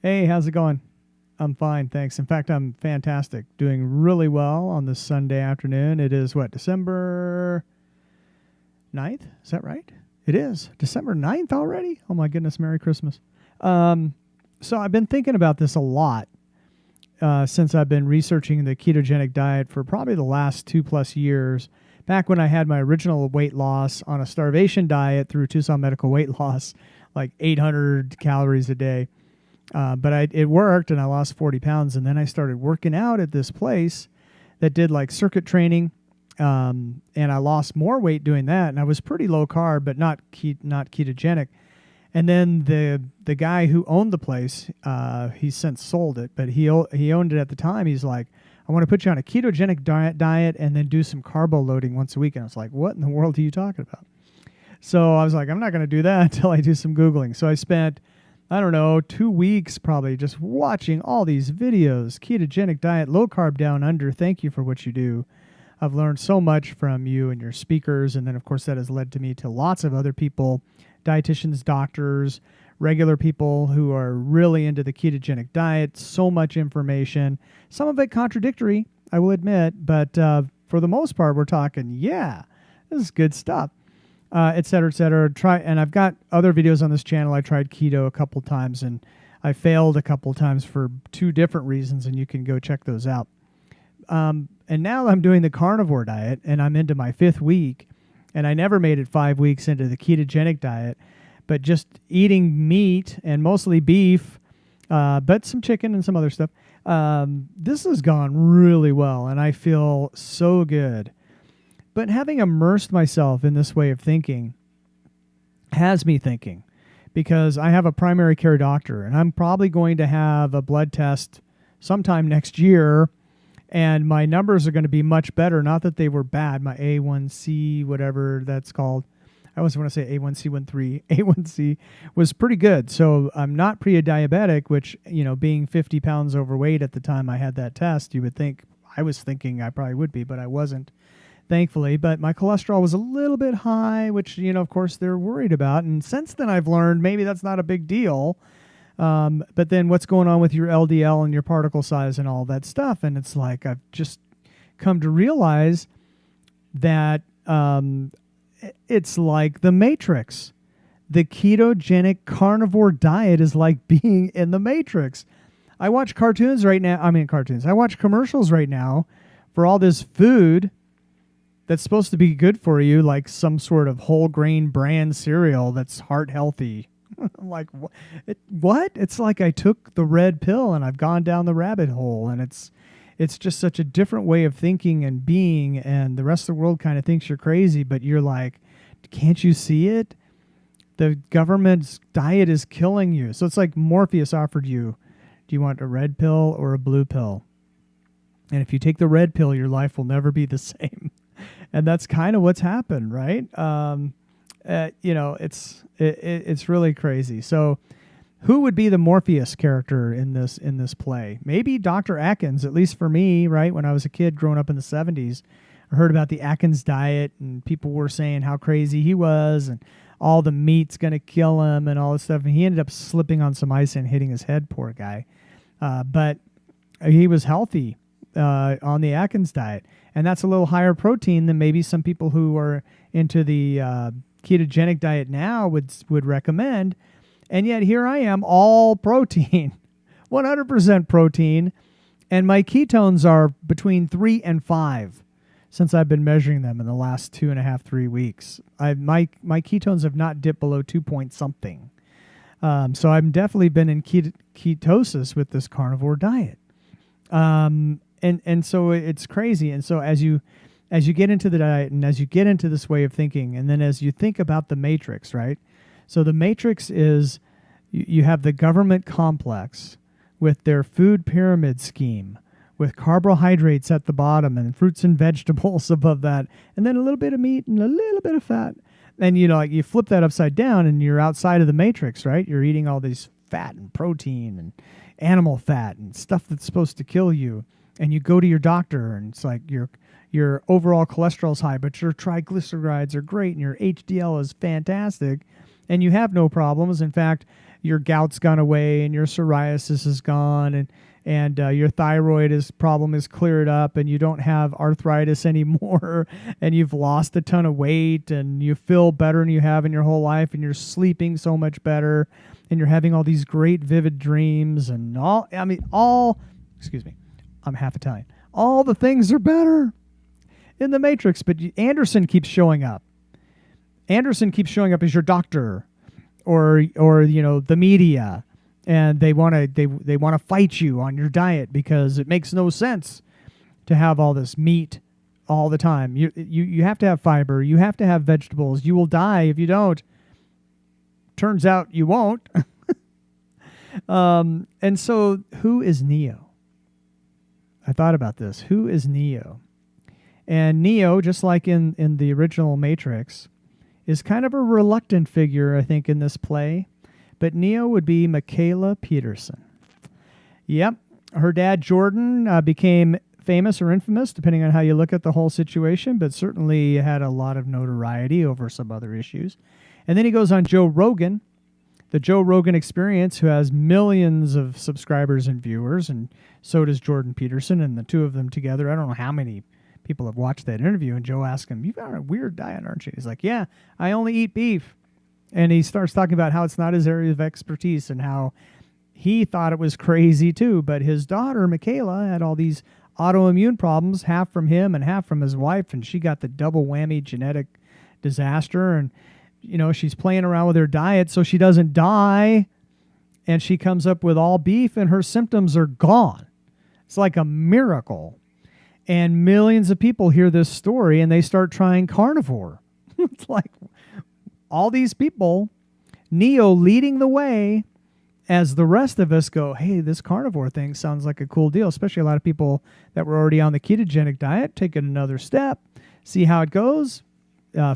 Hey, how's it going? I'm fine, thanks. In fact, I'm fantastic. Doing really well on this Sunday afternoon. It is what, December 9th? Is that right? It is. December 9th already? Oh my goodness, Merry Christmas. Um, so I've been thinking about this a lot since I've been researching the ketogenic diet for probably the last 2+ years. Back when I had my original weight loss on a starvation diet through Tucson Medical Weight Loss, like 800 calories a day. But it worked, and I lost 40 pounds. And then I started working out at this place that did like circuit training, and I lost more weight doing that. And I was pretty low carb, but not ketogenic. And then the guy who owned the place, he's since sold it, but he owned it at the time. He's like, I want to put you on a ketogenic diet and then do some carbo loading once a week. And I was like, what in the world are you talking about? So I was like, I'm not going to do that until I do some Googling. So I spent, I don't know, 2 weeks probably just watching all these videos. Ketogenic diet, low carb down under. Thank you for what you do. I've learned so much from you and your speakers. And then, of course, that has led to me to lots of other people, dietitians, doctors, regular people who are really into the ketogenic diet. So much information. Some of it contradictory, I will admit. But for the most part, we're talking, yeah, this is good stuff. Et cetera, et cetera. And I've got other videos on this channel. I tried keto a couple times, and I failed a couple times for 2 different reasons, and you can go check those out. And now I'm doing the carnivore diet, and I'm into my 5th week, and I never made it 5 weeks into the ketogenic diet, but just eating meat and mostly beef, but some chicken and some other stuff. This has gone really well, and I feel so good. But having immersed myself in this way of thinking has me thinking, because I have a primary care doctor, and I'm probably going to have a blood test sometime next year, and my numbers are going to be much better. Not that they were bad. My A1C, whatever that's called. I always want to say A1C13. A1C was pretty good. So I'm not pre-diabetic, which, being 50 pounds overweight at the time I had that test, you would think, I was thinking I probably would be, but I wasn't, thankfully. But my cholesterol was a little bit high, which, of course, they're worried about. And since then, I've learned maybe that's not a big deal. But then what's going on with your LDL and your particle size and all that stuff? And it's like I've just come to realize that it's like the Matrix. The ketogenic carnivore diet is like being in the Matrix. I watch cartoons right now. I watch commercials right now for all this food that's supposed to be good for you, like some sort of whole grain bran cereal that's heart healthy. I'm like, what? It's like I took the red pill and I've gone down the rabbit hole, and it's just such a different way of thinking and being, and the rest of the world kind of thinks you're crazy, but you're like, can't you see it? The government's diet is killing you. So it's like Morpheus offered you, do you want a red pill or a blue pill? And if you take the red pill, your life will never be the same. And that's kind of what's happened, right? It's really crazy. So who would be the Morpheus character in this play? Maybe Dr. Atkins, at least for me, right? When I was a kid growing up in the 70s, I heard about the Atkins diet, and people were saying how crazy he was and all the meat's going to kill him and all this stuff. And he ended up slipping on some ice and hitting his head, poor guy. But he was healthy on the Atkins diet. And that's a little higher protein than maybe some people who are into the ketogenic diet now would recommend. And yet here I am, all protein, 100% protein. And my ketones are between 3 and 5 since I've been measuring them in the last 2.5, 3 weeks. My ketones have not dipped below 2 point something. So I've definitely been in ketosis with this carnivore diet. And so it's crazy. And so as you get into the diet, and as you get into this way of thinking, and then as you think about the Matrix, right? So the Matrix is, you have the government complex with their food pyramid scheme, with carbohydrates at the bottom and fruits and vegetables above that, and then a little bit of meat and a little bit of fat. And you flip that upside down and you're outside of the Matrix, right? You're eating all these fat and protein and animal fat and stuff that's supposed to kill you. And you go to your doctor, and it's like your overall cholesterol is high, but your triglycerides are great, and your HDL is fantastic, and you have no problems. In fact, your gout's gone away and your psoriasis is gone, and your thyroid problem is cleared up, and you don't have arthritis anymore, and you've lost a ton of weight, and you feel better than you have in your whole life, and you're sleeping so much better, and you're having all these great vivid dreams, and excuse me, I'm half Italian. All the things are better in the Matrix, but Anderson keeps showing up. Anderson keeps showing up as your doctor, or the media, and they want to fight you on your diet because it makes no sense to have all this meat all the time. You have to have fiber. You have to have vegetables. You will die if you don't. Turns out you won't. And so, who is Neo? I thought about this. Who is Neo? And Neo, just like in the original Matrix, is kind of a reluctant figure, I think, in this play. But Neo would be Michaela Peterson. Yep. Her dad, Jordan, became famous or infamous, depending on how you look at the whole situation, but certainly had a lot of notoriety over some other issues. And then he goes on Joe Rogan, the Joe Rogan Experience, who has millions of subscribers and viewers, and so does Jordan Peterson, and the two of them together, I don't know how many people have watched that interview, and Joe asked him, "You've got a weird diet, aren't you?" He's like, "Yeah, I only eat beef." And he starts talking about how it's not his area of expertise and how he thought it was crazy too. But his daughter, Michaela, had all these autoimmune problems, half from him and half from his wife, and she got the double whammy genetic disaster. And, she's playing around with her diet so she doesn't die. And she comes up with all beef and her symptoms are gone. It's like a miracle. And millions of people hear this story and they start trying carnivore. It's like all these people, Neo leading the way as the rest of us go, hey, this carnivore thing sounds like a cool deal, especially a lot of people that were already on the ketogenic diet, taking another step, see how it goes,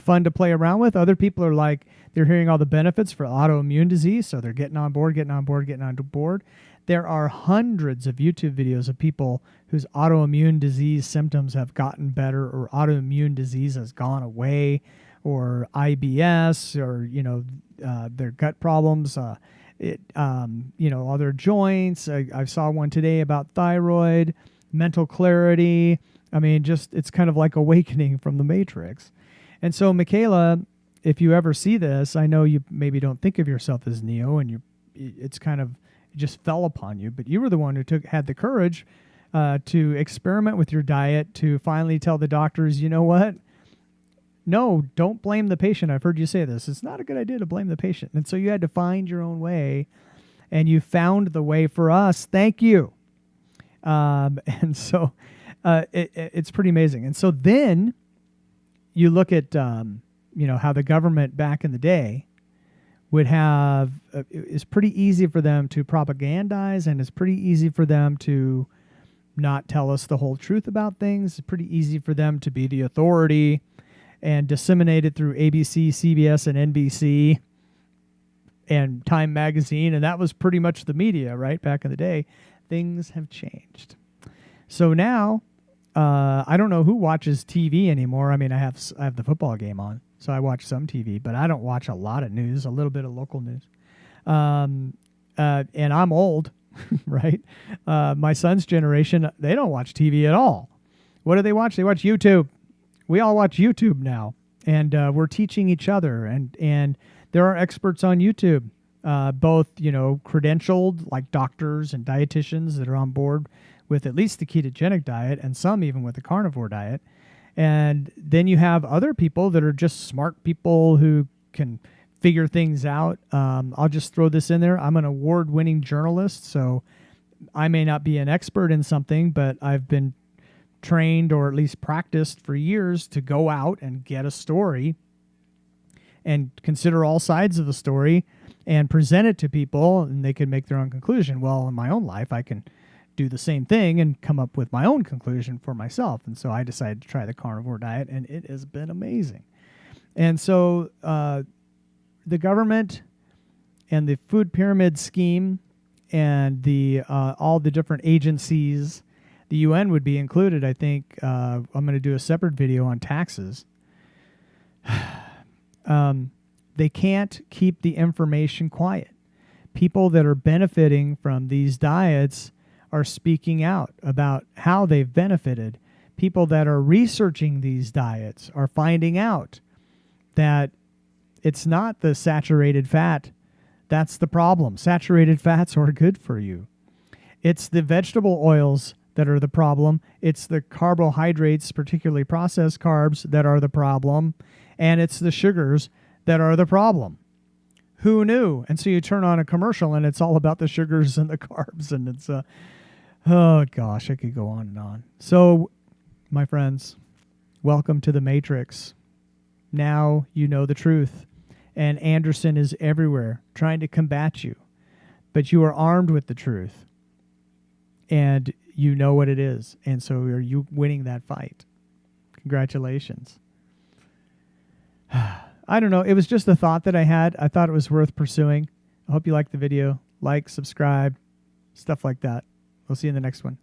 fun to play around with. Other people are like, they're hearing all the benefits for autoimmune disease, so they're getting on board. There are hundreds of YouTube videos of people whose autoimmune disease symptoms have gotten better, or autoimmune disease has gone away, or IBS, or their gut problems, other joints. I saw one today about thyroid, mental clarity. I mean, it's kind of like awakening from the Matrix. And so, Michaela, if you ever see this, I know you maybe don't think of yourself as Neo, and it just fell upon you, but you were the one who had the courage to experiment with your diet, to finally tell the doctors, you know what? No, don't blame the patient. I've heard you say this. It's not a good idea to blame the patient. And so you had to find your own way, and you found the way for us. Thank you. And so it's pretty amazing. And so then you look at, how the government back in the day would have, it's pretty easy for them to propagandize, and it's pretty easy for them to not tell us the whole truth about things. It's pretty easy for them to be the authority and disseminate it through ABC, CBS, and NBC and Time Magazine. And that was pretty much the media, right? Back in the day. Things have changed. So now, I don't know who watches TV anymore. I mean, I have the football game on, so I watch some TV, but I don't watch a lot of news, a little bit of local news. And I'm old, right? My son's generation, they don't watch TV at all. What do they watch? They watch YouTube. We all watch YouTube now, and we're teaching each other, and there are experts on YouTube, both, credentialed, like doctors and dietitians that are on board with at least the ketogenic diet, and some even with the carnivore diet. And then you have other people that are just smart people who can figure things out. I'll just throw this in there. I'm an award-winning journalist, so I may not be an expert in something, but I've been trained, or at least practiced for years, to go out and get a story and consider all sides of the story and present it to people, and they can make their own conclusion. Well, in my own life, I can do the same thing and come up with my own conclusion for myself. And so I decided to try the carnivore diet, and it has been amazing. And so the government and the food pyramid scheme and the all the different agencies, the UN would be included. I think I'm going to do a separate video on taxes. They can't keep the information quiet, people that are benefiting from these diets are speaking out about how they've benefited. People that are researching these diets are finding out that it's not the saturated fat that's the problem. Saturated fats are good for you. It's the vegetable oils that are the problem. It's the carbohydrates, particularly processed carbs, that are the problem. And it's the sugars that are the problem. Who knew? And so you turn on a commercial and it's all about the sugars and the carbs. And it's, oh gosh, I could go on and on. So, my friends, welcome to the Matrix. Now you know the truth. And Anderson is everywhere trying to combat you. But you are armed with the truth. And you know what it is. And so are you winning that fight. Congratulations. I don't know. It was just a thought that I had. I thought it was worth pursuing. I hope you liked the video. Like, subscribe, stuff like that. We'll see you in the next one.